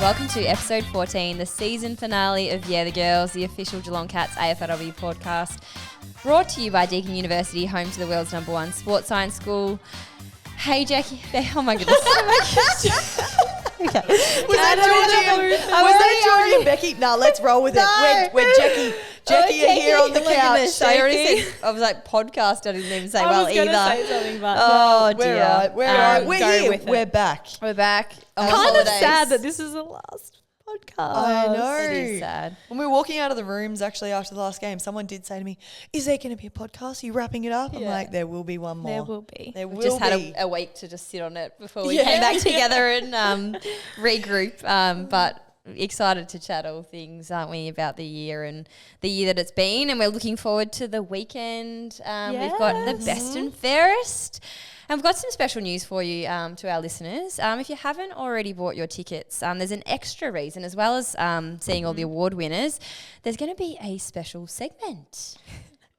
Welcome to episode 14, the season finale of Yeah the Girls, the official Geelong Cats AFLW podcast, brought to you by Deakin University, home to the world's #1 sports science school. Hey Jackie, oh my goodness. Was that Georgie and Becky? No, let's roll with it. We're Jackie are here on the couch. I already said, I was like, podcast, I didn't even say I well was either. say something, but Oh We're dear. right. We're right. We're go here. with it. We're back. We're back. On kind holidays. of sad that this is the last podcast. I know. It is sad. When we were walking out of the rooms, actually, after the last game, someone did say to me, "Is there going to be a podcast? Are you wrapping it up?" I'm Yeah. like, "There will be one more. There will be. There We will just had be." a week to just sit on it before we Yeah. came back together and regroup. But excited to chat all things, aren't we, about the year and the year that it's been. And we're looking forward to the weekend. We've got the best and fairest. And we've got some special news for you to our listeners. If you haven't already bought your tickets, there's an extra reason, as well as seeing all the award winners, there's going to be a special segment.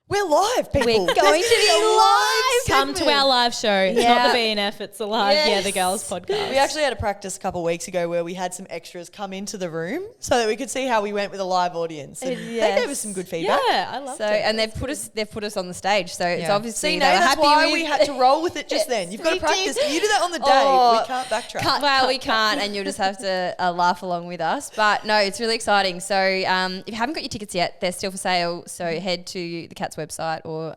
We're live, people. We're going to be live. Come to our live show. It's Yeah. not the BNF, it's the live Yes. Yeah the Girls podcast. We actually had a practice a couple of weeks ago where we had some extras come into the room so that we could see how we went with a live audience. And they gave us some good feedback. Yeah, I love So, it. and they've put us on the stage. So it's obviously See, they were that's happy why with. we had to roll with it just then. You've got to we practice. did. You do that on the day. Oh, we can't backtrack. We can't, and you'll just have to laugh along with us. But no, it's really exciting. So if you haven't got your tickets yet, they're still for sale. So head to the Cats website or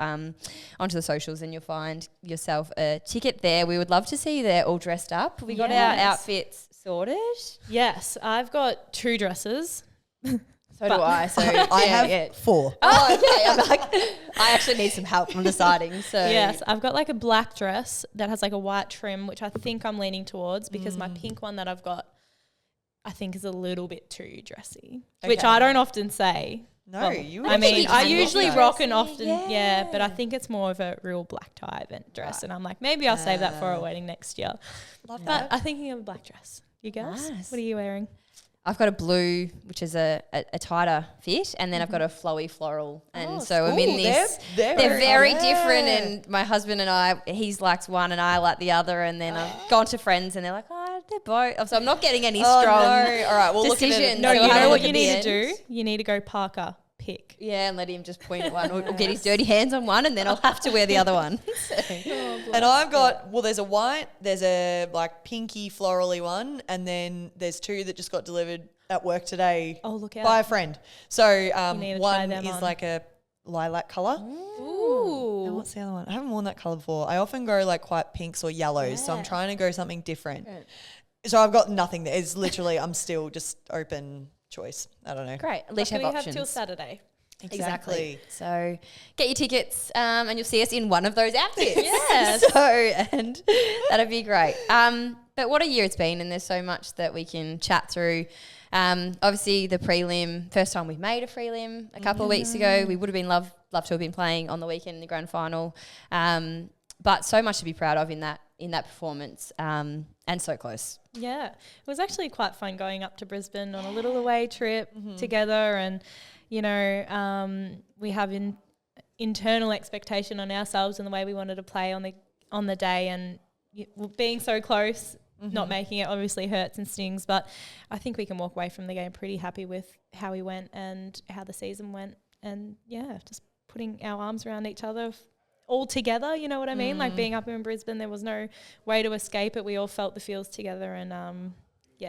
onto the socials and you'll find yourself a ticket there. We would love to see you there all dressed up. We got our outfits sorted. Yes, I've got 2 dresses. So do I. So I have 4. Oh, okay. I'm like, I actually need some help from deciding. So Yes, I've got like a black dress that has like a white trim, which I think I'm leaning towards because my pink one that I've got, I think is a little bit too dressy, which Okay. I don't often say. No, Well, you. I mean, you I can usually rock rock that. and often, Yeah. but I think it's more of a real black tie event dress. And I'm like, maybe I'll save that for a wedding next year. Love But that. I'm thinking of a black dress. You guys? Nice. What are you wearing? I've got a blue, which is a tighter fit, and then I've got a flowy floral. And Oh, so I'm in Ooh, this. they're Very yeah. different, and my husband and I, he likes one and I like the other, and then I've gone to friends and they're like, oh, they're both. So I'm not getting any Oh, strong no. All right, we'll look at decisions. it. No, So you we'll have a know look what you at the need end. to do? You need to go Parker pick. Yeah, and let him just point at one or get his dirty hands on one, and then I'll have to wear the other one. And I've got, there's a white, there's a like pinky florally one, and then there's 2 that just got delivered at work today Oh, look out. by a friend. So need to try one them is on. like a lilac colour. And Ooh. what's the other one? I haven't worn that colour before. I often go like quite pinks or yellows, so I'm Yeah. trying to go something different. So I've got nothing there. It's literally, I'm still just open choice. I don't know. Great. At least you We have have options. till Saturday. Exactly. So get your tickets and you'll see us in one of those outfits. Yes. So, and that'd be great. But what a year it's been, and there's so much that we can chat through. Obviously the prelim, first time we made a prelim a couple of weeks ago. We would have been love to have been playing on the weekend in the grand final. But so much to be proud of in that performance, and so close. Yeah. It was actually quite fun going up to Brisbane on a little away trip together, and you know, we have an internal expectation on ourselves and the way we wanted to play on the day, and being so close, not making it obviously hurts and stings, but I think we can walk away from the game pretty happy with how we went and how the season went, and yeah, just putting our arms around each other all together, you know what I mean? Like being up in Brisbane, there was no way to escape it. We all felt the feels together and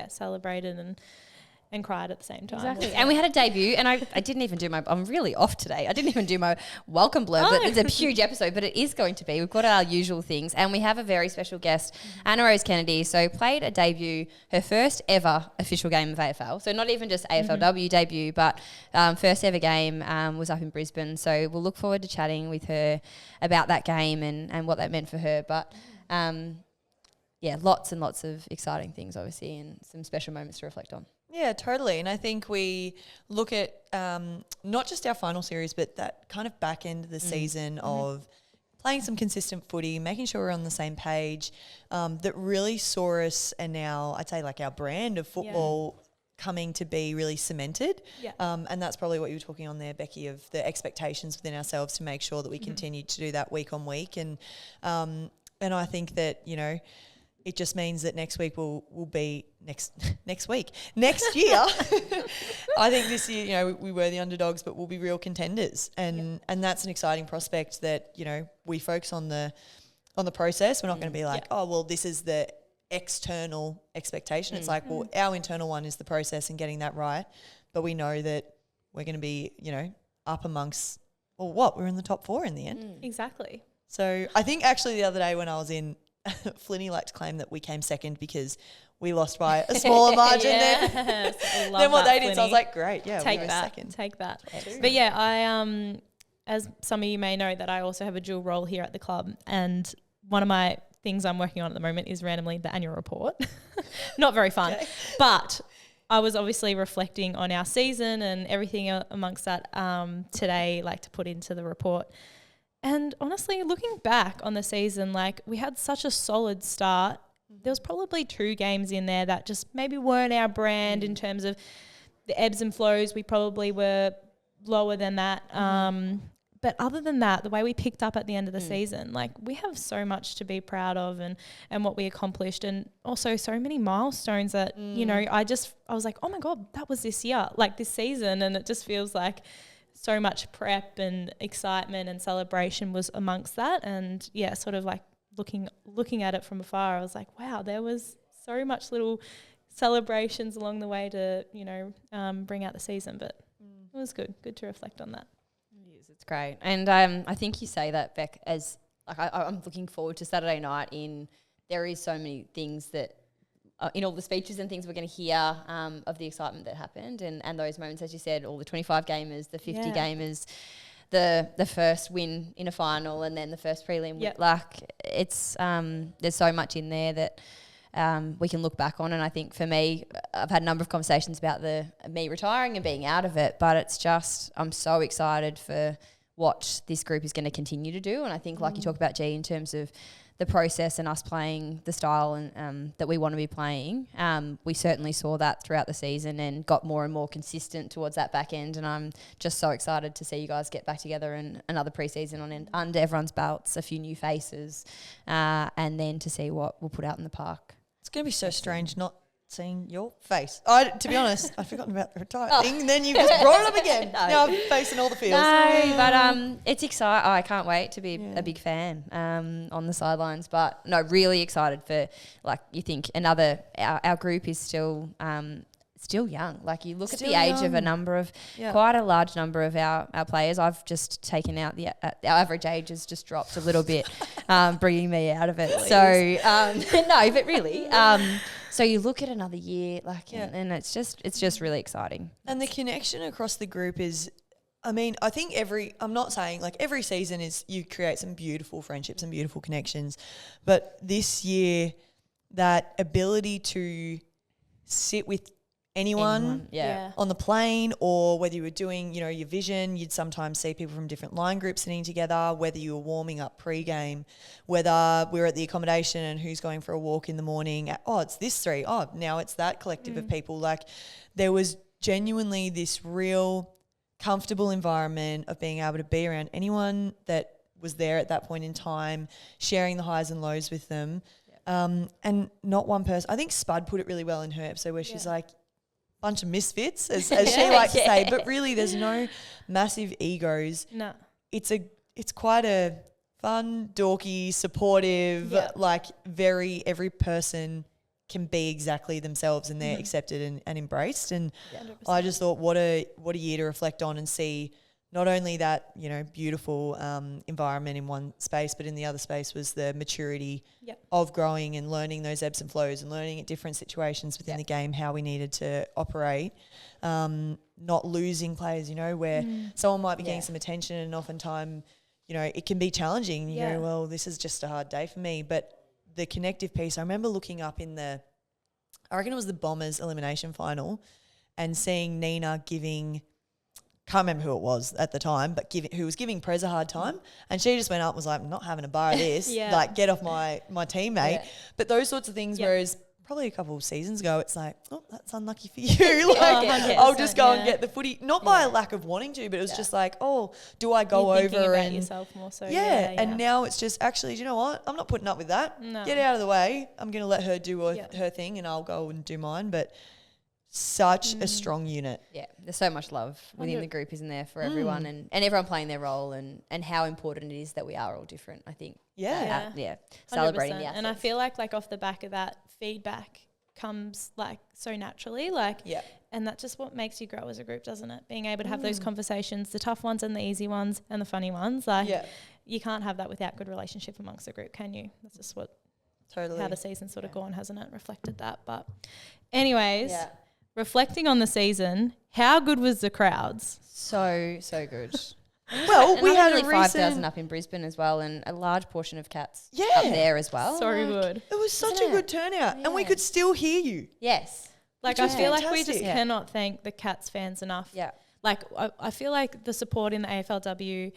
celebrated and cried at the same time. Exactly. And we had a debut, and I didn't even do I'm really off today. I didn't even do my welcome blurb, but it's a huge episode, but it is going to be. We've got our usual things, and we have a very special guest, Anna Rose Kennedy. So played a debut, her first ever official game of AFL. So not even just AFLW debut, but first ever game was up in Brisbane. So we'll look forward to chatting with her about that game and what that meant for her. But lots and lots of exciting things, obviously, and some special moments to reflect on. Yeah, totally. And I think we look at not just our final series, but that kind of back end of the season of playing some consistent footy, making sure we're on the same page, that really saw us, and now I'd say like our brand of football coming to be really cemented. Yeah. And that's probably what you were talking on there, Becky, of the expectations within ourselves to make sure that we continue to do that week on week. And I think that, you know, it just means that next week will be next year. I think this year, you know, we were the underdogs, but we'll be real contenders, and that's an exciting prospect that, you know, we focus on the process. We're not going to be like, oh well, this is the external expectation. It's like, well, our internal one is the process and getting that right, but we know that we're going to be, you know, up amongst, well, we're in the top 4 in the end. Exactly. So I think actually the other day when I was in, Flinny liked to claim that we came second because we lost by a smaller margin than what they did. So I was like, great, yeah, we were second. Take that. But yeah, I as some of you may know, that I also have a dual role here at the club, and one of my things I'm working on at the moment is randomly the annual report. Not very fun, but I was obviously reflecting on our season and everything amongst that today, like to put into the report. And honestly, looking back on the season, like we had such a solid start. There was probably 2 games in there that just maybe weren't our brand in terms of the ebbs and flows. We probably were lower than that. But other than that, the way we picked up at the end of the season, like we have so much to be proud of and what we accomplished, and also so many milestones that, you know, I was like, oh my God, that was this year, like this season. And it just feels like so much prep and excitement and celebration was amongst that. And yeah, sort of like looking at it from afar, I was like, wow, there was so much little celebrations along the way to, you know, bring out the season. But it was good to reflect on that. It is, it's great. And I think you say that, Beck, as like I'm looking forward to Saturday night. There is so many things that in all the speeches and things we're going to hear of the excitement that happened and those moments, as you said, all the 25 gamers, the 50 gamers, the first win in a final, and then the first prelim. Like it's there's so much in there that we can look back on. And I think for me, I've had a number of conversations about me retiring and being out of it, but it's just I'm so excited for what this group is going to continue to do. And I think like you talk about, G, in terms of the process and us playing the style and that we want to be playing, we certainly saw that throughout the season and got more and more consistent towards that back end. And I'm just so excited to see you guys get back together and another pre-season under everyone's belts, a few new faces, and then to see what we'll put out in the park. It's going to be so strange not seeing your face. To be honest, I'd forgotten about the retire thing, and then you just brought it up again. No. Now I'm facing all the feels. No, but it's exciting. I can't wait to be a big fan on the sidelines. But no, really excited for, like, you think our group is still young. Like you look still at the age of a number of, quite a large number of our players. I've just taken out our average age has just dropped a little bit, bringing me out of it. Please. So, no, but really, so you look at another year, like, and it's just really exciting. And the connection across the group is, I mean, I think I'm not saying like every season is you create some beautiful friendships and beautiful connections, but this year, that ability to sit with anyone on the plane, or whether you were doing, you know, your vision, you'd sometimes see people from different line groups sitting together, whether you were warming up pre-game, whether we were at the accommodation and who's going for a walk in the morning. Oh, it's this 3. Oh, now it's that collective of people. Like there was genuinely this real comfortable environment of being able to be around anyone that was there at that point in time, sharing the highs and lows with them. And not one person. I think Spud put it really well in her episode where she's like, bunch of misfits, as she likes to say, but really there's no massive egos. No. It's quite a fun, dorky, supportive, like every person can be exactly themselves and they're accepted and embraced. And I just thought what a year to reflect on and see not only that, you know, beautiful environment in one space, but in the other space was the maturity of growing and learning those ebbs and flows and learning at different situations within the game how we needed to operate. Not losing players, you know, where someone might be getting some attention and oftentimes, you know, it can be challenging. You go, well, this is just a hard day for me. But the connective piece, I remember looking up I reckon it was the Bombers elimination final, and seeing Nina giving – can't remember who it was at the time, but who was giving Prez a hard time, and she just went up and was like, I'm not having a bar of this, like get off my teammate. But those sorts of things, whereas probably a couple of seasons ago, it's like, oh, that's unlucky for you. I'll just go and get the footy, not by a lack of wanting to, but it was just like, oh, do I go You're thinking over about and yourself more so. and now it's just actually, do you know what? I'm not putting up with that. No. Get out of the way. I'm going to let her do her thing, and I'll go and do mine. But such a strong unit. Yeah, there's so much love within the group, isn't there, for everyone and everyone playing their role and how important it is that we are all different, I think. Celebrating 100%. the And I feel like off the back of that, feedback comes like so naturally, and that's just what makes you grow as a group, doesn't it? Being able to have those conversations, the tough ones and the easy ones and the funny ones. You can't have that without good relationship amongst the group, can you? That's just what how the season's sort of gone, hasn't it? Reflected that. But anyways, reflecting on the season, how good was the crowds? So good. Well, we had nearly a recent 5,000 up in Brisbane as well, and a large portion of Cats up there as well. So good. It was such a good turnout, and we could still hear you. Yes. Like, I feel like we just cannot thank the Cats fans enough. Yeah. Like, I feel like the support in the AFLW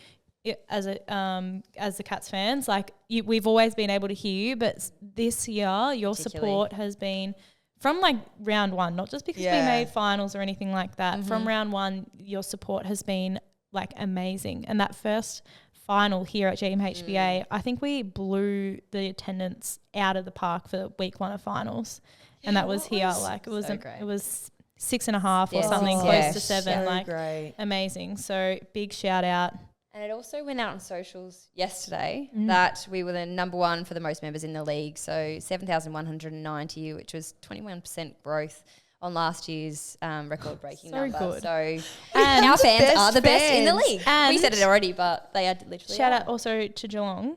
as the Cats fans, like, we've always been able to hear you, but this year your support has been from like round one, not just because we made finals or anything like that. From round one, your support has been like amazing. And that first final here at GMHBA, I think we blew the attendance out of the park for week one of finals. And that was here. Like, it was so great. It was 6.5 or something, close to 7. Like, great. Amazing. So big shout out. And it also went out on socials yesterday that we were the number one for the most members in the league. So 7,190, which was 21% growth on last year's record-breaking number. Good. So And our fans are the best in the fans. league. And we said it already, but they are literally shout out also to Geelong,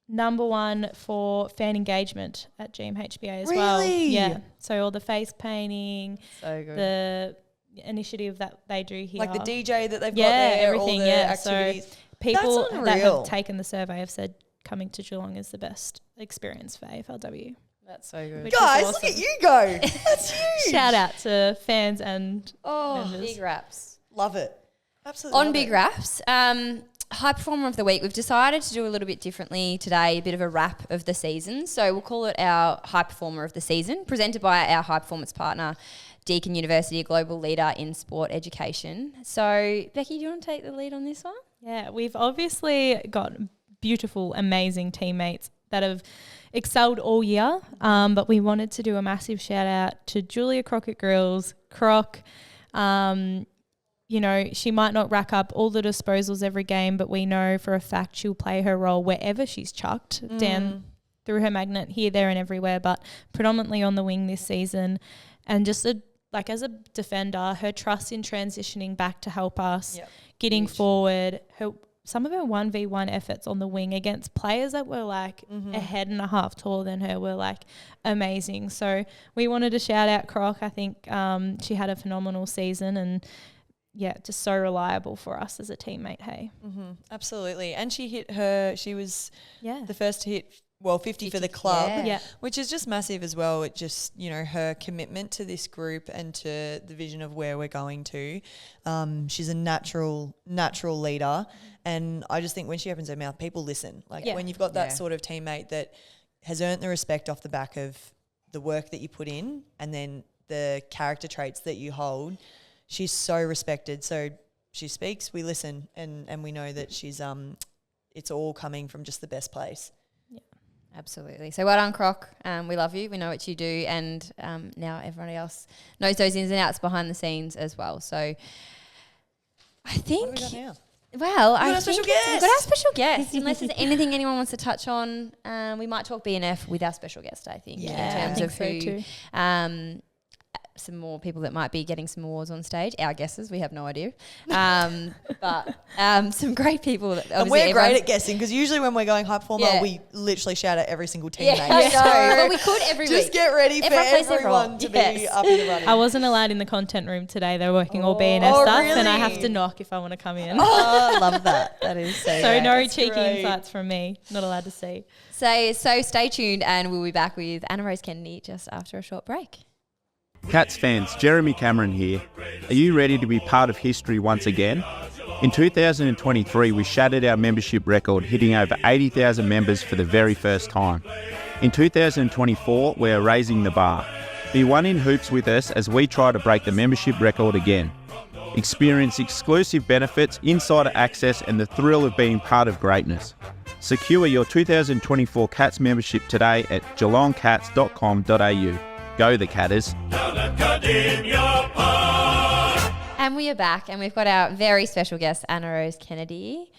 number one for fan engagement at GMHBA as well. Really? Yeah. So all the face painting, So good. the initiative that they do here. Like the DJ that they've got there, everything, all the So activities. people That's that unreal. have taken the survey have said coming to Geelong is the best experience for AFLW. That's so good. Which is Guys, awesome. look at you go. That's huge. Shout out to fans and Oh, members. big raps. Love it. Absolutely. On love big it. raps, high performer of the week. We've decided to do a little bit differently today, a bit of a wrap of the season. So we'll call it our high performer of the season, presented by our high performance partner, Deakin University, a global leader in sport education. So Becky, do you want to take the lead on this one? Yeah, we've obviously got beautiful, amazing teammates that have excelled all year, but we wanted to do a massive shout out to Julia Crockett-Grills, Croc. You know, she might not rack up all the disposals every game, but we know for a fact she'll play her role wherever she's chucked down through her magnet, here, there and everywhere, but predominantly on the wing this season. And just as a defender, her trust in transitioning back to help us, getting forward, some of her 1v1 efforts on the wing against players that were like a head and a half taller than her were like amazing. So we wanted to shout out Croc. I think she had a phenomenal season and just so reliable for us as a teammate. Hey, Absolutely. And she was the first to hit 50 for the club, which is just massive as well. It just, her commitment to this group and to the vision of where we're going to. She's a natural leader. And I just think when she opens her mouth, people listen. When you've got that sort of teammate that has earned the respect off the back of the work that you put in and then the character traits that you hold, she's so respected. So she speaks, we listen, and we know that she's it's all coming from just the best place. Absolutely. So well done, Croc. We love you. We know what you do. And now everybody else knows those ins and outs behind the scenes as well. So I think... What have we got now? Well, We've got our special guest. We've got our special guest. Unless there's anything anyone wants to touch on, we might talk BNF with our special guest, I think, in terms of who... some more people that might be getting some awards on stage. Our guesses, we have no idea. But some great people. That and we're great at guessing because usually when we're going high performer, we literally shout out every single teammate. I know. But we could every week. Just get ready for everyone to be up in the running. I wasn't allowed in the content room today. They're working all BNF stuff and I have to knock if I want to come in. Oh, I love that. That is so So great. no cheeky insights from me. Not allowed to see. So stay tuned and we'll be back with Anna Rose Kennedy just after a short break. Cats fans, Jeremy Cameron here. Are you ready to be part of history once again? In 2023, we shattered our membership record, hitting over 80,000 members for the very first time. In 2024, we're raising the bar. Be one in hoops with us as we try to break the membership record again. Experience exclusive benefits, insider access, and the thrill of being part of greatness. Secure your 2024 Cats membership today at geelongcats.com.au. Go the Catters. And we are back, and we've got our very special guest, Anna Rose Kennedy.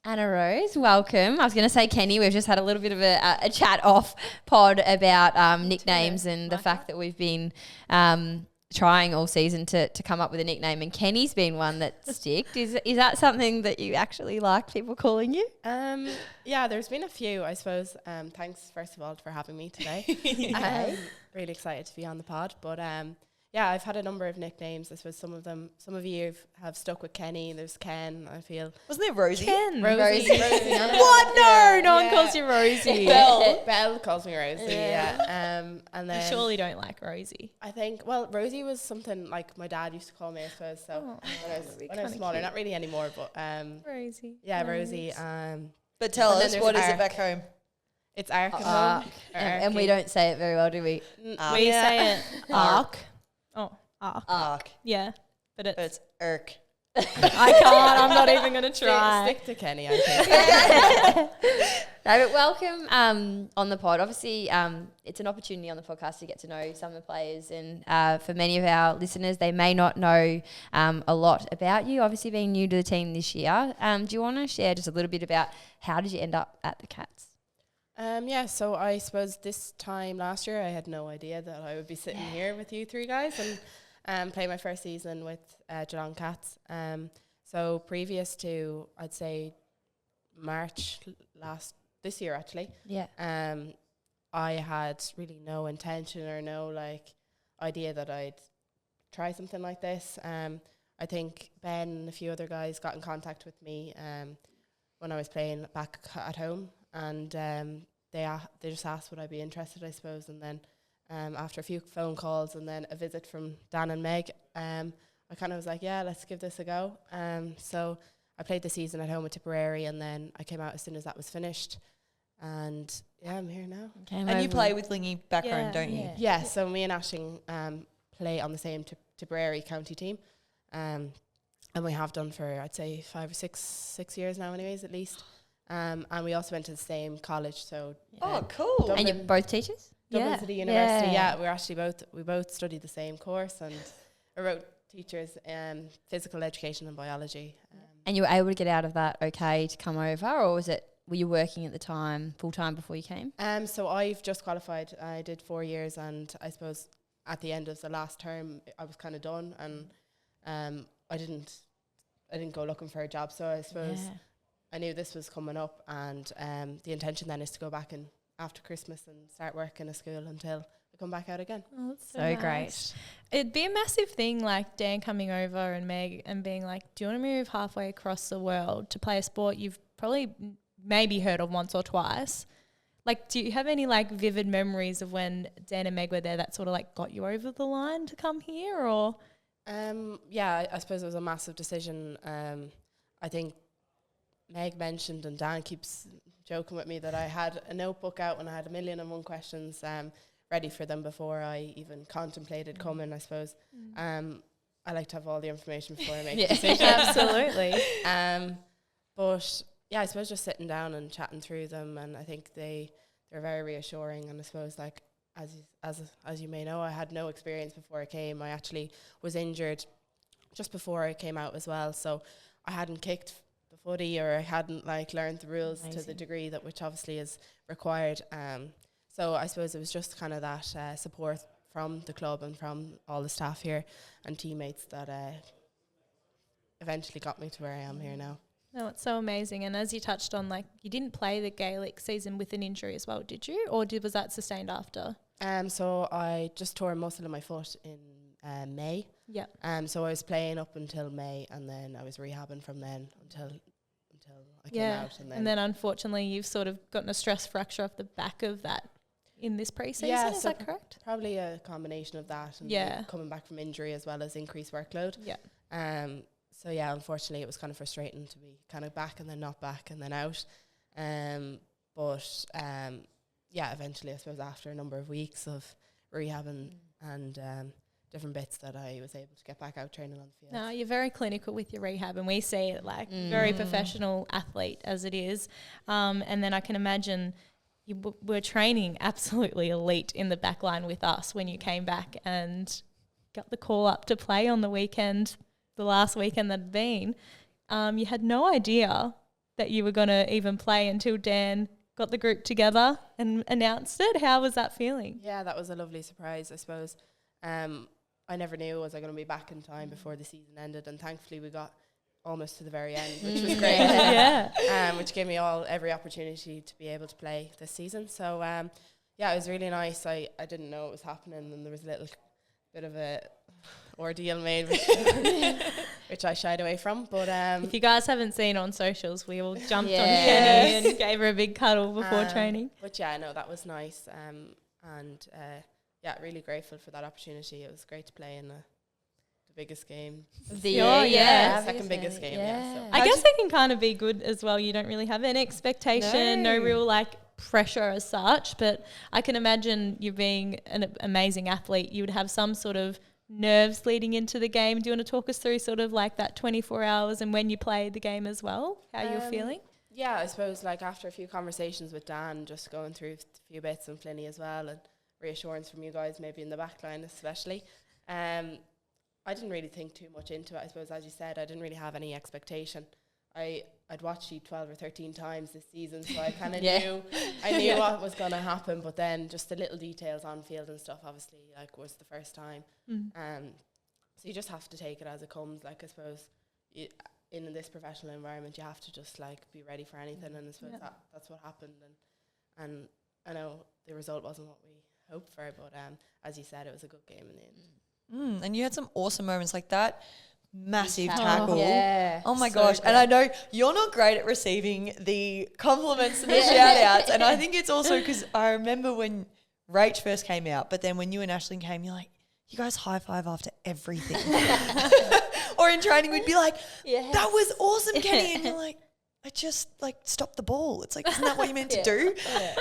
Anna Rose, welcome. I was going to say Kenny. We've just had a little bit of a chat off pod about nicknames and the fact that we've been trying all season to come up with a nickname, and Kenny's been one that sticked. Is that something that you actually like people calling you? Yeah, there's been a few, I suppose. Thanks, first of all, for having me today. Really excited to be on the pod. But yeah, I've had a number of nicknames. I suppose some of you have stuck with Kenny. There's Ken, I feel. Wasn't it Rosie? Ken. Rosie. What? No one calls you Rosie. Belle calls me Rosie, yeah. And then You surely don't like Rosie. I think, well, Rosie was something like my dad used to call me, I suppose. So when I was smaller, not really anymore, but Rosie. yeah, Nice. Rosie. But tell And then us, there's what is it Ark. back home? It's Ark at Ark. home. And we don't say it very well, do we? We say it arc. Oh, arc. Ark. Yeah, but But it's Irk. I can't. I'm not even going to try. Stick to Kenny, I think. No, but welcome on the pod. Obviously, it's an opportunity on the podcast to get to know some of the players, and for many of our listeners, they may not know a lot about you. Obviously, being new to the team this year, do you want to share just a little bit about how did you end up at the Cats? Yeah, so I suppose this time last year, I had no idea that I would be sitting here with you three guys and play my first season with Geelong Cats. So previous to, I'd say, March this year actually, I had really no intention or no idea that I'd try something like this. I think Ben and a few other guys got in contact with me when I was playing back at home, and they just asked would I be interested, I suppose, and then after a few phone calls and then a visit from Dan and Meg, I kind of was like, yeah, let's give this a go. So I played the season at home with Tipperary, and then I came out as soon as that was finished, and yeah, I'm here now. And you play with Lingy back home, don't you? Yeah, so me and Aisling play on the same Tipperary county team, and we have done for, I'd say, 5 or 6 years now anyways, at least. And we also went to the same college, so Oh, cool. Dublin- And you're both teachers? Dublin City University. Yeah, we're actually we both studied the same course, and I wrote teachers physical education and biology. And you were able to get out of that okay to come over, or were you working at the time full time before you came? So I've just qualified. I did 4 years, and I suppose at the end of the last term, I was kind of done, and I didn't go looking for a job. So I suppose I knew this was coming up, and the intention then is to go back in after Christmas and start work in a school until I come back out again. Oh, that's So great. It'd be a massive thing, like Dan coming over and Meg and being like, do you want to move halfway across the world to play a sport you've probably maybe heard of once or twice? Like, do you have any vivid memories of when Dan and Meg were there that sort of got you over the line to come here, or? Yeah, I suppose it was a massive decision. I think Meg mentioned, and Dan keeps joking with me, that I had a notebook out and I had 1,000,001 questions ready for them before I even contemplated coming, I suppose. I like to have all the information before I make a decision. Absolutely. But yeah, I suppose just sitting down and chatting through them, and I think they're very reassuring. And I suppose as you may know, I had no experience before I came. I actually was injured just before I came out as well, so I hadn't kicked the footy, or I hadn't learned the rules to the degree that which obviously is required. So I suppose it was just kind of that support from the club and from all the staff here and teammates that eventually got me to where I am here now. No, it's so amazing. And as you touched on, you didn't play the Gaelic season with an injury as well, did you? Or was that sustained after? So I just tore a muscle in my foot in May. Yeah. So I was playing up until May, and then I was rehabbing from then until I came out. And then unfortunately you've sort of gotten a stress fracture off the back of that in this pre-season, is that correct? Probably a combination of that and coming back from injury as well as increased workload. Yeah. So yeah, unfortunately it was kind of frustrating to be kind of back and then not back and then out. But eventually, I suppose, after a number of weeks of rehab and different bits, that I was able to get back out training on the field. No, you're very clinical with your rehab, and we see it like very professional athlete as it is. And then I can imagine you were training absolutely elite in the back line with us when you came back and got the call up to play on the weekend, the last weekend that had been. You had no idea that you were going to even play until Dan got the group together and announced it. How was that feeling? Yeah, that was a lovely surprise, I suppose. I never knew was I going to be back in time before the season ended, and thankfully we got almost to the very end, which was great. Which gave me every opportunity to be able to play this season. So it was really nice. I didn't know it was happening, and there was a little bit of a ordeal made, which I shied away from. But if you guys haven't seen on socials, we all jumped on Kenny and gave her a big cuddle before training. But that was nice. Really grateful for that opportunity. It was great to play in the biggest game. Second biggest game. So. I guess it can kind of be good as well. You don't really have an expectation, no real pressure as such, but I can imagine you being an amazing athlete, you would have some sort of nerves leading into the game. Do you want to talk us through sort of like that 24 hours and when you played the game as well, how you were feeling? Yeah, I suppose after a few conversations with Dan, just going through a few bits, and Flinny as well, and reassurance from you guys, maybe in the back line especially. I didn't really think too much into it. I suppose, as you said, I didn't really have any expectation. I'd watched you 12 or 13 times this season, so I kind of knew what was going to happen, but then just the little details on field and stuff, obviously, was the first time. So you just have to take it as it comes. I suppose in this professional environment, you have to just be ready for anything, and I suppose that's what happened. And I know the result wasn't what we hoped for, but as you said, it was a good game in the end. And you had some awesome moments like that. Massive tackle. Oh my so gosh. good. And I know you're not great at receiving the compliments and the shout outs. And I think it's also because I remember when Rach first came out, but then when you and Ashlyn came, you're like, you guys high five after everything. Or in training, we'd be like, that was awesome, Kenny. And you're like, I just stopped the ball. It's isn't that what you meant to do?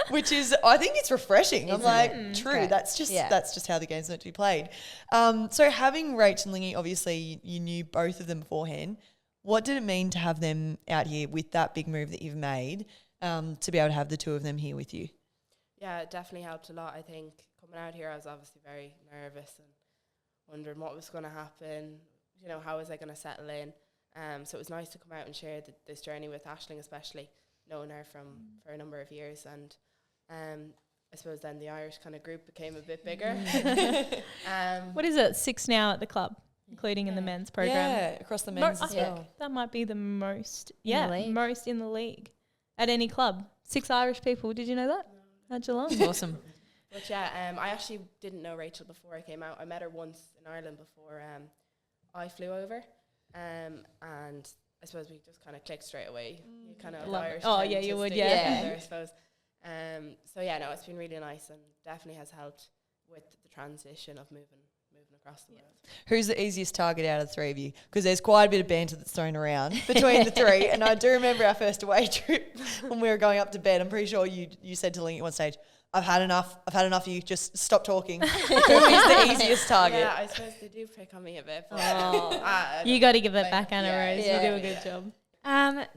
Which is, I think it's refreshing. I'm like, true. That's just how the game's meant to be played. So having Rach and Lingy, obviously you knew both of them beforehand. What did it mean to have them out here with that big move that you've made, to be able to have the two of them here with you? Yeah, it definitely helped a lot. I think coming out here, I was obviously very nervous and wondering what was going to happen. How was I going to settle in? So it was nice to come out and share this journey with Aisling, especially knowing her for a number of years. And I suppose then the Irish kind of group became a bit bigger. What is it, 6 now at the club, including in the men's program? Yeah, across the men's as well. I think that might be the most, most in the league at any club. 6 Irish people. Did you know that? At Geelong. Awesome. But I actually didn't know Rachel before I came out. I met her once in Ireland before I flew over. And I suppose we just kind of clicked straight away. You kind of Irish. Oh yeah, you would. Together, I suppose. It's been really nice and definitely has helped with the transition of moving across the world. Who's the easiest target out of the three of you? Because there's quite a bit of banter that's thrown around between the three. And I do remember our first away trip when we were going up to bed. I'm pretty sure you said to Ling at one stage, I've had enough of you. Just stop talking. Who is the easiest target? Yeah, I suppose they do pick on me a bit. But you got to give it back, Anna Rose. You do a good job.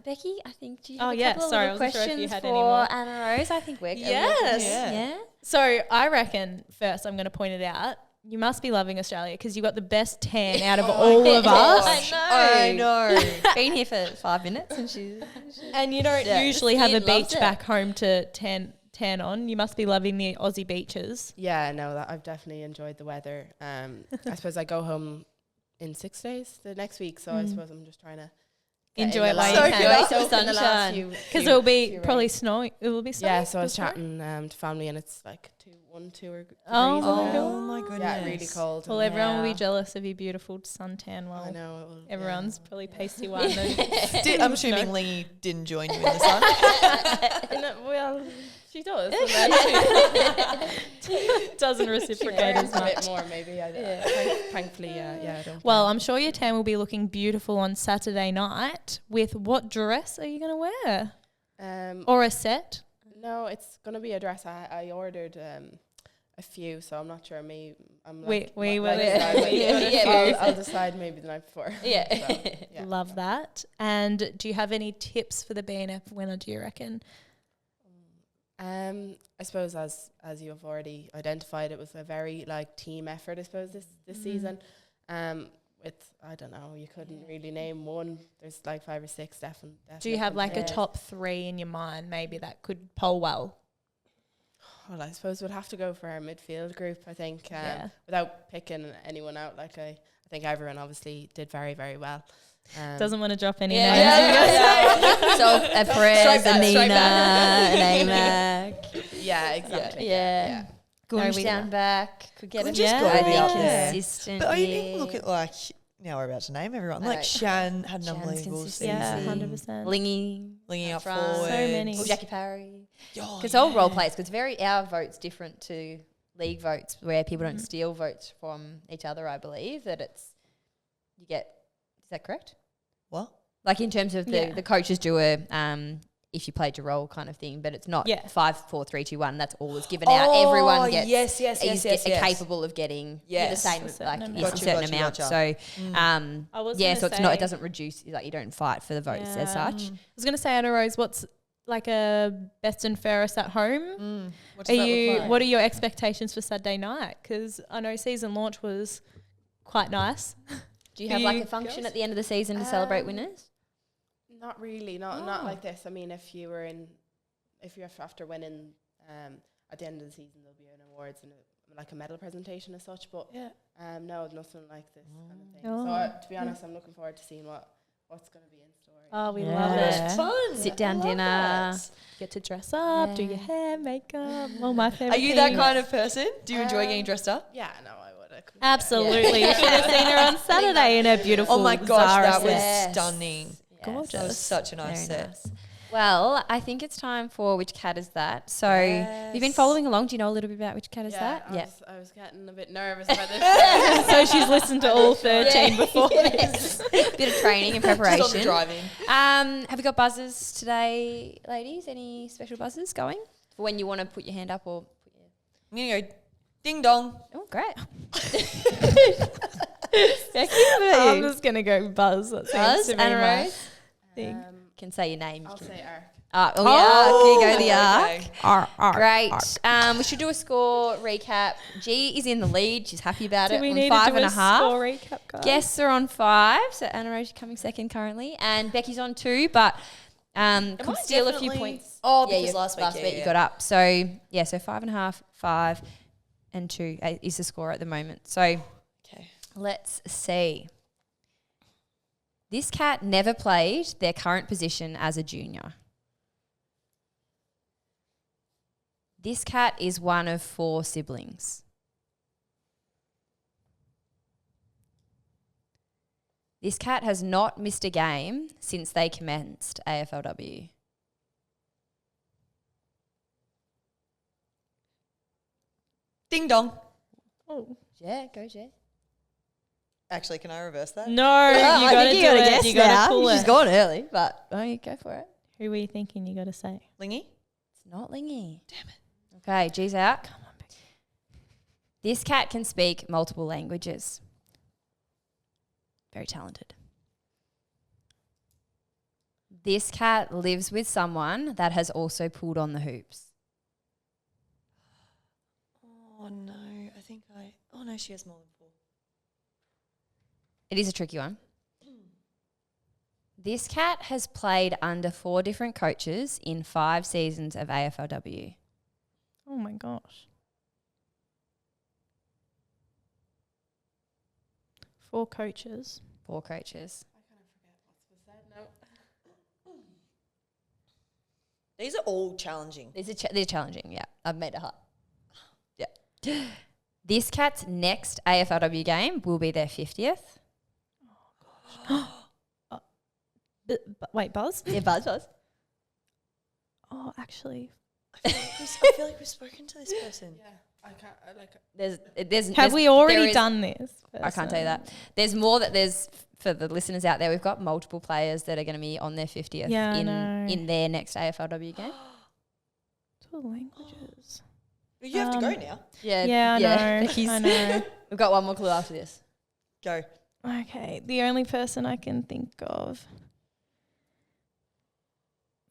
Becky, I think do you have a couple sorry, of I wasn't sure if you questions had for any more. Anna Rose? I think we're Yes. Yeah. So I reckon first I'm going to point it out. You must be loving Australia because you got the best tan out of all of us. I know. Been here for 5 minutes and she's and you don't usually have a skin loves beach it. back home to tan on. You must be loving the Aussie beaches. Yeah, no, I've definitely enjoyed the weather. I suppose I go home in 6 days the next week, so I suppose I'm just trying to Enjoy it while so you can. Some sunshine. Because it will be probably snowing. It will be snowing. Yeah, so I was chatting to family and it's 2 degrees. Oh my goodness. Yeah, really cold. Well, everyone will be jealous of your beautiful suntan while I know. everyone's probably pasty white. I'm assuming Lingy didn't join you in the sun. Well, she does. Doesn't reciprocate as a much. bit more, maybe. Thankfully, I don't. Well, I'm sure your tan will be looking beautiful on Saturday night. With what dress are you going to wear? Or a set? No, it's gonna be a dress. I ordered a few, so I'm not sure. Me, I'm We like, will like decide. decide maybe. Yeah. I'll decide maybe the night before. Yeah. So, yeah. Love that. And do you have any tips for the BNF winner, do you reckon? I suppose as you have already identified, it was a very like team effort. I suppose this season. With I don't know, you couldn't really name one. There's like 5 or 6 definitely. Do you have like a top 3 in your mind maybe that could poll well? Well, I suppose we'd have to go for our midfield group. I think without picking anyone out, like I think everyone obviously did very, very well. Doesn't want to drop any Yeah. names. So a Perez, a strike Nina, an Amac. Yeah, exactly. Yeah. Goodn's we- down back. Could get Good's a just gotta be up there. consistent. But you yeah. even look at like, now we're about to name everyone. Like Right. Shan had an Shan's unbelievable consistent. Yeah, season. 100%. Lingy. Linking up front. forward. So many. Well, Jackie Parry. Oh, Because all role players, because our vote's different to league votes where people don't steal votes from each other, I believe, that you get, is that correct? What? Like in terms of Yeah. the coaches do a if you played your role kind of thing, but it's not 5, 4, 3, 2, 1. That's all is given out. Everyone gets is capable of getting the same A certain like amount. a certain amount. Gotcha. So I was so gonna it's not, say- it doesn't reduce, like you don't fight for the votes as such. I was going to say, Anna Rose, what's like a best and fairest at home? What does that look like? What are your expectations for Saturday night? Because I know season launch was quite nice. Do you have like a function at the end of the season to celebrate winners? Not really. Not like this. I mean, if you after winning, at the end of the season there'll be an awards and like a medal presentation as such. But no, nothing like this kind of thing. So to be honest, I'm looking forward to seeing what's going to be in store. Oh, we Yeah. love That's it. fun. Sit down I love dinner. that. Get to dress up, do your hair, makeup. Well, my favorite. Are you that things. kind of person? Do you enjoy getting dressed up? Yeah, no, I would. I could, Absolutely. You should have seen her on Saturday in her beautiful. Oh my gosh, Zara that was set. Yes. stunning. Gorgeous. That was such a nice Very set. nice. Well, I think it's time for Which Cat Is That? So have you been Yes. following along? Do you know a little bit about Which Cat Is Yeah, That? I was getting a bit nervous about this. So she's listened to all 13 before Yes. Bit of training and Just on the preparation. driving. Have you got buzzers today, ladies? Any special buzzers going? For when you want to put your hand up or put your... I'm going to go ding dong. Oh, great. I'm just going to go Buzz. That seems Buzz, to be Anna my Rose. thing. Can say your name. I'll say Arc. Yeah, there you go, the okay. arc. Great. We should do a score recap. G is in the lead. She's happy about Do it. we on need 5 to do and a a half. score recap, guys? Guests are on 5. So Anna Rose is coming second currently. And Becky's on 2, but could I steal a few definitely- points. Oh, because you- last week, you yeah. got up. So, so 5 and a half, 5 and 2 is the score at the moment. So Okay. let's see. This cat never played their current position as a junior. This cat is one of 4 siblings. This cat has not missed a game since they commenced AFLW. Ding dong. Oh. Yeah, go Jay. Actually, can I reverse that? No, you got to do it. You got to pull it. She's gone early, but you go for it. Who were you thinking you got to say? Lingy? It's not Lingy. Damn it. Okay, G's out. Come on, Becky. This cat can speak multiple languages. Very talented. This cat lives with someone that has also pulled on the hoops. Oh, no. I think Oh, no, she has more than 4. It is a tricky one. This cat has played under 4 different coaches in 5 seasons of AFLW. Oh my gosh. 4 coaches. 4 coaches. I kind of forget what's said now. These are all challenging. They're challenging, yeah. I've made it hard. Yeah. This cat's next AFLW game will be their 50th. Wait, Buzz? Yeah, Buzz. Oh, actually. I feel like we've spoken to this person. Yeah, I can't. Have we already done this? I can't tell you that. There's more that there's, for the listeners out there, we've got multiple players that are going to be on their 50th Yeah, I know. in their next AFLW game. Multiple languages. You have to go now. Yeah, I know. I know. We've got one more clue after this. Go. Okay, the only person I can think of.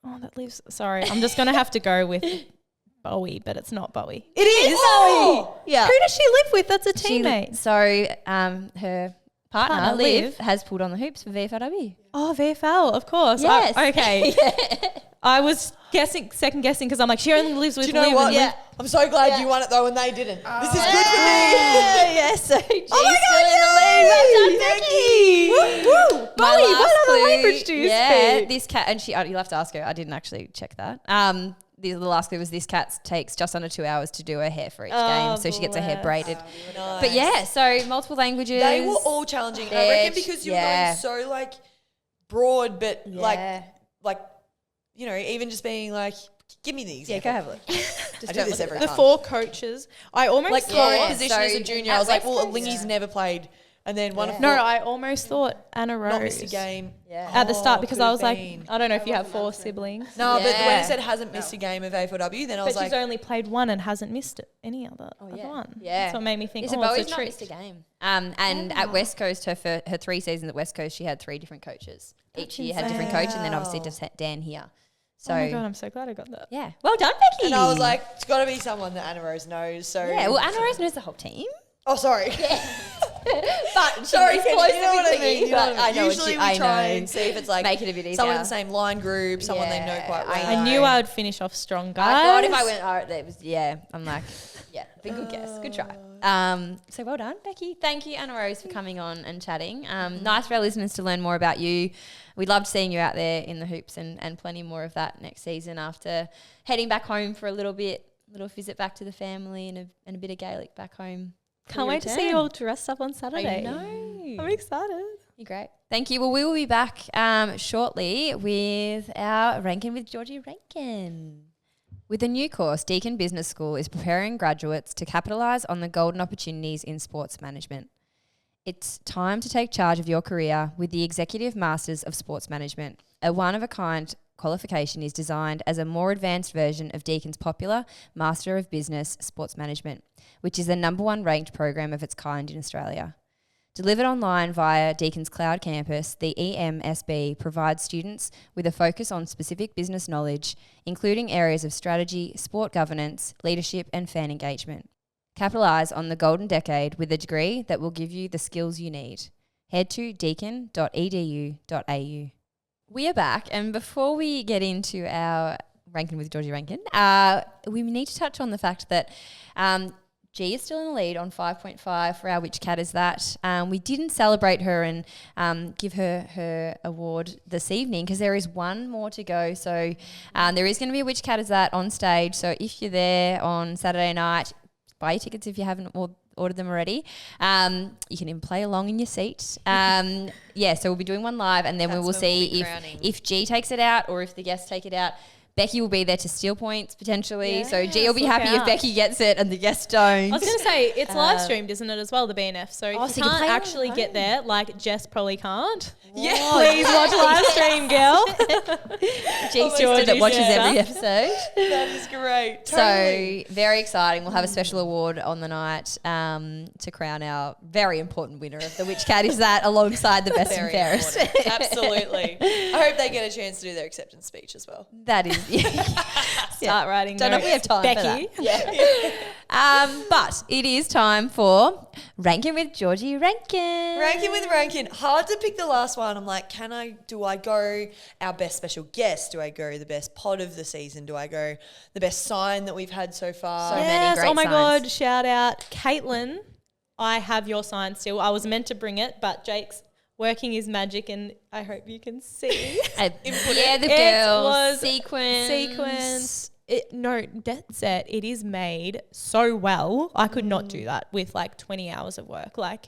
Oh, that lives. Sorry, I'm just gonna have to go with Bowie, but it's not Bowie. It is Oh! Yeah. Who does she live with? That's a teammate. Her partner, Liv, has pulled on the hoops for VFLW. Oh, VFL, of course. Yes. Okay. I was second guessing because I'm like, she only lives with Do you know Liv. what? and Yeah. I'm so glad you won it though and they didn't. This is good for me. Yes, so G's Oh my God, still in the lead. Well done, Becky. Woo! My Bowie, last what other clue, language do you yeah, speak? this cat, and you'll have to ask her. I didn't actually check that. The last clue was this cat takes just under 2 hours to do her hair for each game, so she gets her hair bless. braided. Nice. But yeah, so multiple languages. They were all challenging. And I reckon Bitch, because you were yeah. going so like broad, but Yeah. like, you know, even just being like, give me the Yeah, example. go have a look. Just I do don't this look every at The time. 4 coaches. I almost Like thought. current position as a so junior, I at was like, West well, Coast, Lingy's never played. And then one of No, four, I almost thought Anna Rose. not missed a game. Yeah. At the start because could I was have like, been. I don't know if you have 4 siblings. No, but when Yeah. it said hasn't missed a game of AFLW, then I But was she's like, only played one and hasn't missed any other yeah. one. Yeah. That's what made me think, Isabel it's has a not trick. missed a game. And at West Coast, her 3 seasons at West Coast, she had 3 different coaches. Each year had different coach, and then obviously Wow. just had Dan here. So Oh my God, I'm so glad I got that. yeah, well done, Becky. and I was like, it's got to be someone that Anna Rose knows. So yeah, well Anna Rose knows the whole team. Oh, sorry. But Sorry, she's Kenny, close you know to what I Vicky, mean? You know but what I mean? know what Usually she- we I try know. and see if it's like Make it a bit easier. someone in the same line group, someone they know Yeah, quite well. I I knew I would finish off strong, guys. I thought if I went, it was I'm like, yeah, been good guess, good try. So well done, Becky. Thank you, Anna Rose, for coming on and chatting. Nice for our listeners to learn more about you. We loved seeing you out there in the hoops and plenty more of that next season after heading back home for a little visit back to the family and a bit of Gaelic back home. Can't wait to see you all dressed up on Saturday. I know. I'm excited. You're great. Thank you. Well, we will be back shortly with our Rankin with Georgie Rankin. With a new course, Deakin Business School is preparing graduates to capitalise on the golden opportunities in sports management. It's time to take charge of your career with the Executive Masters of Sports Management. A one-of-a-kind qualification is designed as a more advanced version of Deakin's popular Master of Business Sports Management, which is the #1 ranked program of its kind in Australia. Delivered online via Deakin's Cloud Campus, the EMSB provides students with a focus on specific business knowledge, including areas of strategy, sport governance, leadership and fan engagement. Capitalise on the golden decade with a degree that will give you the skills you need. Head to deakin.edu.au. We are back, and before we get into our Rankin with Georgie Rankin, we need to touch on the fact that G is still in the lead on 5.5 for our Which Cat Is That. We didn't celebrate her and give her award this evening because there is one more to go. So there is going to be a Which Cat Is That on stage. So if you're there on Saturday night, buy your tickets if you haven't ordered them already. You can even play along in your seat. So we'll be doing one live, and then we will see if G takes it out or if the guests take it out. Becky will be there to steal points potentially. Yeah, so G will be look happy if out. Becky gets it and the guests don't. I was going to say, it's live streamed, isn't it, as well, the BNF? So if Oh, you so you can can't play it actually at get home. there, like Jess probably can't, Yeah. please watch live stream, girl. G's Oh my that watches goodness. every episode. That is great. Totally. So very exciting. We'll have a special award on the night to crown our very important winner of the Which Cat Is That alongside the best and Very fairest. important. Absolutely. I hope they get a chance to do their acceptance speech as well. That is. Start writing Don't know if we have notes. time for Becky. But it is time for Rankin with Georgie Rankin. Rankin with Rankin. Hard to pick the last one. I'm like, do I go our best special guest? Do I go the best pod of the season? Do I go the best sign that we've had so far? So many Yes, great oh my signs. God, shout out. Caitlin, I have your sign still. I was meant to bring it, but Jake's working his magic and I hope you can see. The It girls. was Sequence. Dead set. It is made so well. I could not do that with like 20 hours of work. Like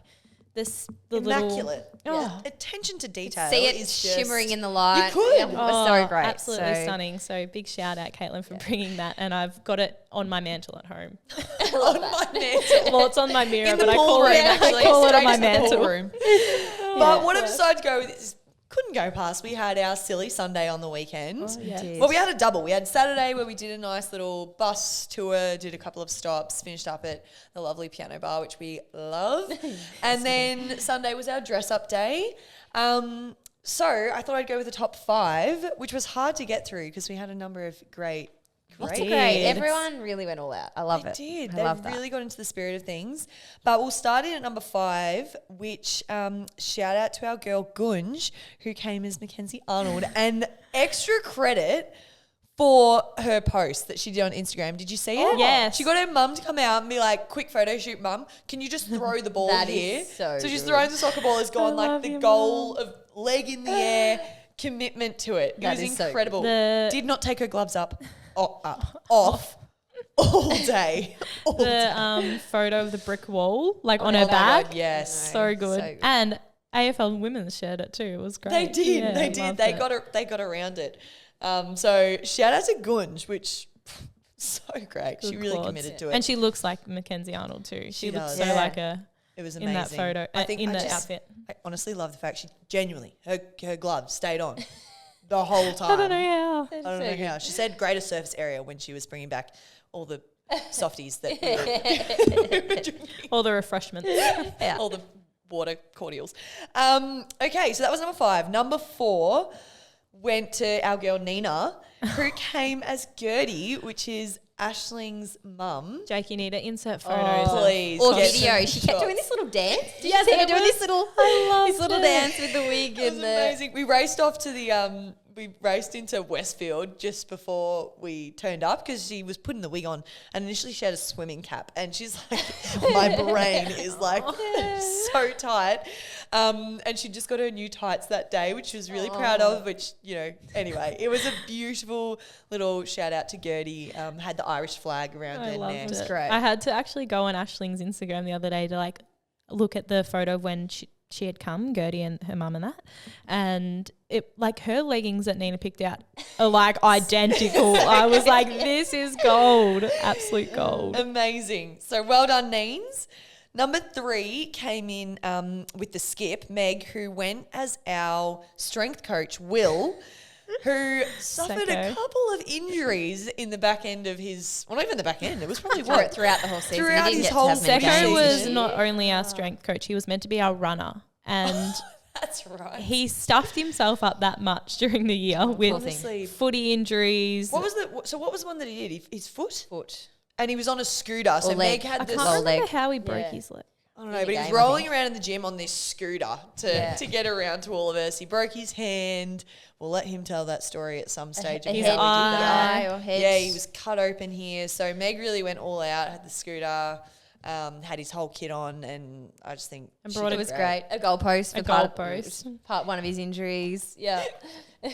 this, the Immaculate. little. Yeah. Attention to detail. See it is just- shimmering in the light. You could. It was so great. Absolutely So- stunning. So big shout out, Caitlin, for bringing that. And I've got it on my mantle at home. on my mantle. Well, it's on my mirror, In the but I pool call room, it, actually. I call it on Straight my to the pool mantle. room. But what I've decided to go with is couldn't go past. We had our silly Sunday on the weekend. Oh, yeah. Well, we had a double. We had Saturday where we did a nice little bus tour, did a couple of stops, finished up at the lovely piano bar, which we love. And then Sunday was our dress-up day. So I thought I'd go with the top 5, which was hard to get through because we had a number of great. Great. Everyone really went all out. I love it. Did. I They love that. really got into the spirit of things. But we'll start in at number 5, which shout out to our girl Gunj, who came as Mackenzie Arnold, and extra credit for her post that she did on Instagram. Did you see it? Yes. She got her mum to come out and be like, quick photo shoot, mum. Can you just throw the ball That here? is so she's good. throwing the soccer ball, has gone like love the your goal of leg in the air, commitment to it. It That was is so incredible. good. Did not take her gloves off all day. All day. The photo of the brick wall, like on Oh her my back. God, yes. So good. So good. And AFL Women's shared it too. It was great. They did. Yeah, they I did. loved They it. got around it. So shout out to Gunj, which so great. She Good really quads. committed to it. And she looks like Mackenzie Arnold too. She looks does. so Yeah. like a it was in amazing. that photo, in the outfit. I honestly love the fact she genuinely her gloves stayed on the whole time. I don't know how. I don't know how. She said greater surface area when she was bringing back all the softies that we were drinking. All the refreshments. All the water cordials. Okay, so that was number 5. Number 4 went to our girl Nina, who came as Gertie, which is Ashling's mum. Jake, you need to insert photos. of- Please. Or get video. some She kept doing shots. this little dance. Did Yes, you see her it doing was- this little I this little loved it. dance with the wig It was and the amazing. We raced off to the we raced into Westfield just before we turned up because she was putting the wig on, and initially she had a swimming cap, and she's like, my brain is like so tight. And she just got her new tights that day, which she was really proud of. Which anyway, it was a beautiful little shout out to Gertie. Had the Irish flag around I her loved neck. it. great. I had to actually go on Ashling's Instagram the other day to like look at the photo of when she had come, Gertie and her mum and that. And it like her leggings that Nina picked out are like identical. I was like, this is gold. Absolute gold. Amazing. So well done, Neens. Number 3 came in with the skip, Meg, who went as our strength coach, Will, who suffered a Sacco. couple of injuries in the back end of his, well, not even the back end, it was probably throughout the whole season. Throughout He didn't his get to whole have many second Secco games. was not only our strength coach, he was meant to be our runner. And That's right. he stuffed himself up that much during the year with Honestly. footy injuries. What was the one that he did? His foot? Foot. And he was on a scooter. So Or leg. Meg had I this, can't Lower remember leg. how he broke Yeah. his leg. I don't know, but he was game, I rolling think. around in the gym on this scooter Yeah. to get around to all of us. He broke his hand. We'll let him tell that story at some stage. of His how he did that. eye or head. Yeah, he was cut open here. So Meg really went all out, had the scooter, had his whole kit on, and I just think And she brought did It was great. A goalpost. A for part- goalpost. Part one of his injuries. Yeah.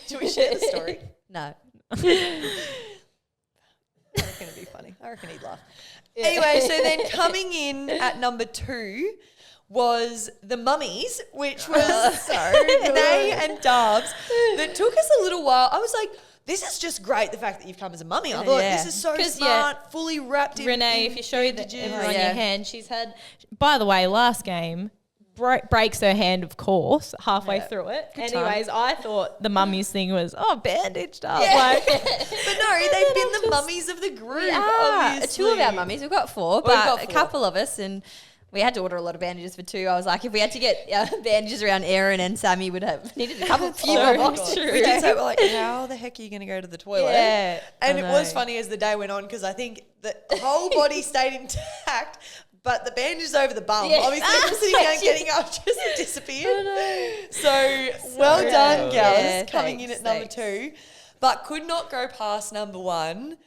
Do we share the story? No. I reckon it'd be funny. I reckon he'd laugh. Anyway, so then coming in at number 2 was the Mummies, which was Nay and Darbs. That took us a little while. I was like, this is just great, the fact that you've come as a mummy. I thought, Yeah. this is so 'Cause, smart, fully wrapped in Renee, in if you show you the bandages. everyone yeah. your hand, she's had. By the way, last game breaks her hand, of course, halfway through it. Anyways, I thought the mummies thing was bandaged up. Like, But no, they've been the mummies of the group, Yeah. obviously. 2 of our mummies. We've got 4, We've but got a 4. couple of us, and we had to order a lot of bandages for 2. I was like, if we had to get bandages around Aaron and Sammy, would have needed a few so more true. boxes. We did say, we're like, how the heck are you going to go to the toilet? Yeah, And I it was know. funny as the day went on because I think the whole body stayed intact, but the bandages over the bum. Yeah. Obviously, from sitting down and getting up just disappeared. So well done, girls, Yeah, coming in at number thanks. 2. But could not go past number 1.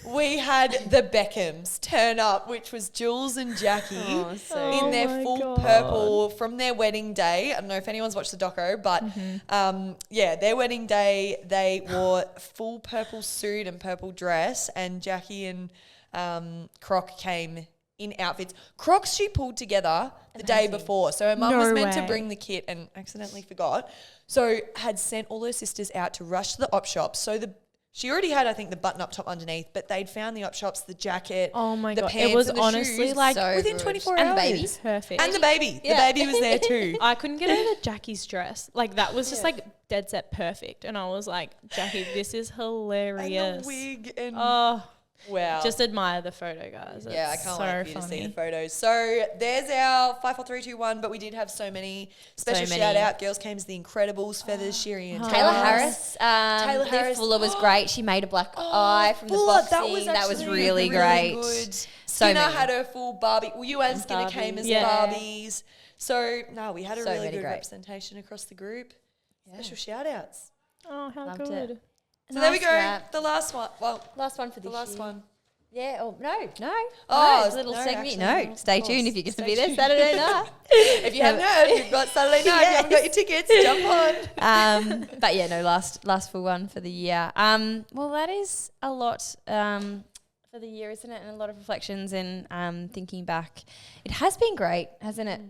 We had the Beckhams turn up, which was Jules and Jackie Oh, so in Oh their my full God. purple from their wedding day. I don't know if anyone's watched the doco, but their wedding day, they wore full purple suit and purple dress, and Jackie and Croc came in outfits. Crocs she pulled together the day before. So her mum No was meant to way. bring the kit and accidentally forgot. So had sent all her sisters out to rush to the op shop. So She already had, I think, the button-up top underneath, but they'd found the op shops, the jacket, Oh my the God. pants It was and the honestly shoes like So within good. 24 And the hours. baby. perfect. And the baby. Yeah. The baby was there too. I couldn't get over Jackie's dress. Like that was just like dead set perfect. And I was like, Jackie, this is And hilarious. the wig and Oh, wow. just admire the photo, guys. Yeah, I It's can't so wait for you to see funny. the photos. So there's our 5, 4, 3, 2, 1, but we did have so many. Special So many. shout out. Girls came as the Incredibles, Feathers, Sherry and Taylor Taz. Harris. Taylor Liv Harris. Fuller was great. She made a black eye from the Fuller, boxing. That was actually really great. good. So Skinner many. had her full Barbie. Well, you and And Skinner came Barbies. as Yeah. Barbies. So, no, we had a So really many good great. representation across the group. Special shout outs. Oh, how Loved good. it. So there we Nice go. wrap. The last one. Well, Last one for the this last year. one. Yeah. Oh no. Oh, it's a little no, segment. actually, No. no, Stay of tuned course. if you're going to Stay be there tuned. Saturday night. If you haven't heard, we've got Saturday night. If you haven't got your tickets, jump on. But yeah, no, last full one for the year. Well, that is a lot for the year, isn't it? And a lot of reflections and thinking back. It has been great, hasn't it?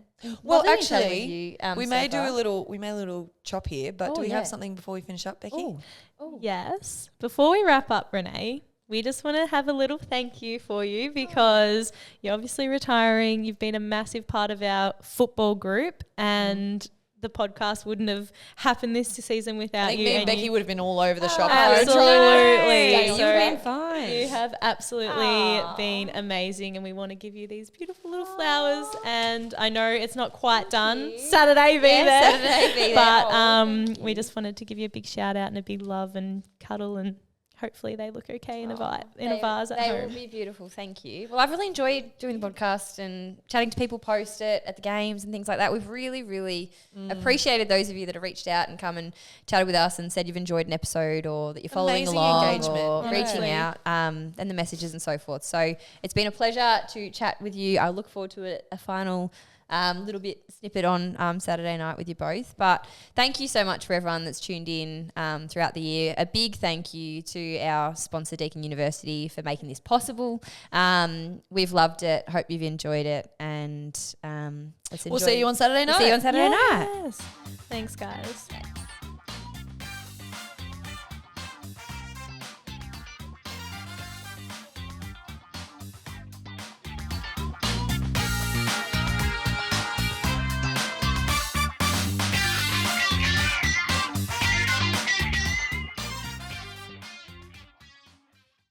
Well, Lovely chatting with actually, you, we so may do far. a little chop here, but Oh, do we yeah. have something before we finish up, Becky? Oh. Yes. Before we wrap up, Renee, we just want to have a little thank you for you because you're obviously retiring. You've been a massive part of our football group and the podcast wouldn't have happened this season I without think you. me and Becky would have been all over the shop. Absolutely. Yeah, you've So been fine. you have absolutely been amazing and we want to give you these beautiful little flowers and I know it's not quite done. you. Saturday be Yeah, there. Saturday be there. But Thank we just wanted to give you a big shout out and a big love and cuddle and hopefully they look okay in a vase at They home. will be beautiful. Thank you. Well, I've really enjoyed doing the podcast and chatting to people post it at the games and things like that. We've really, really appreciated those of you that have reached out and come and chatted with us and said you've enjoyed an episode or that you're following Amazing along engagement. or reaching Honestly. out and the messages and so forth. So it's been a pleasure to chat with you. I look forward to a final little bit snippet on Saturday night with you both. But thank you so much for everyone that's tuned in throughout the year. A big thank you to our sponsor, Deakin University, for making this possible. We've loved it. Hope you've enjoyed it. And We'll see you on Saturday night. See you on Saturday night. Yes. Thanks, guys.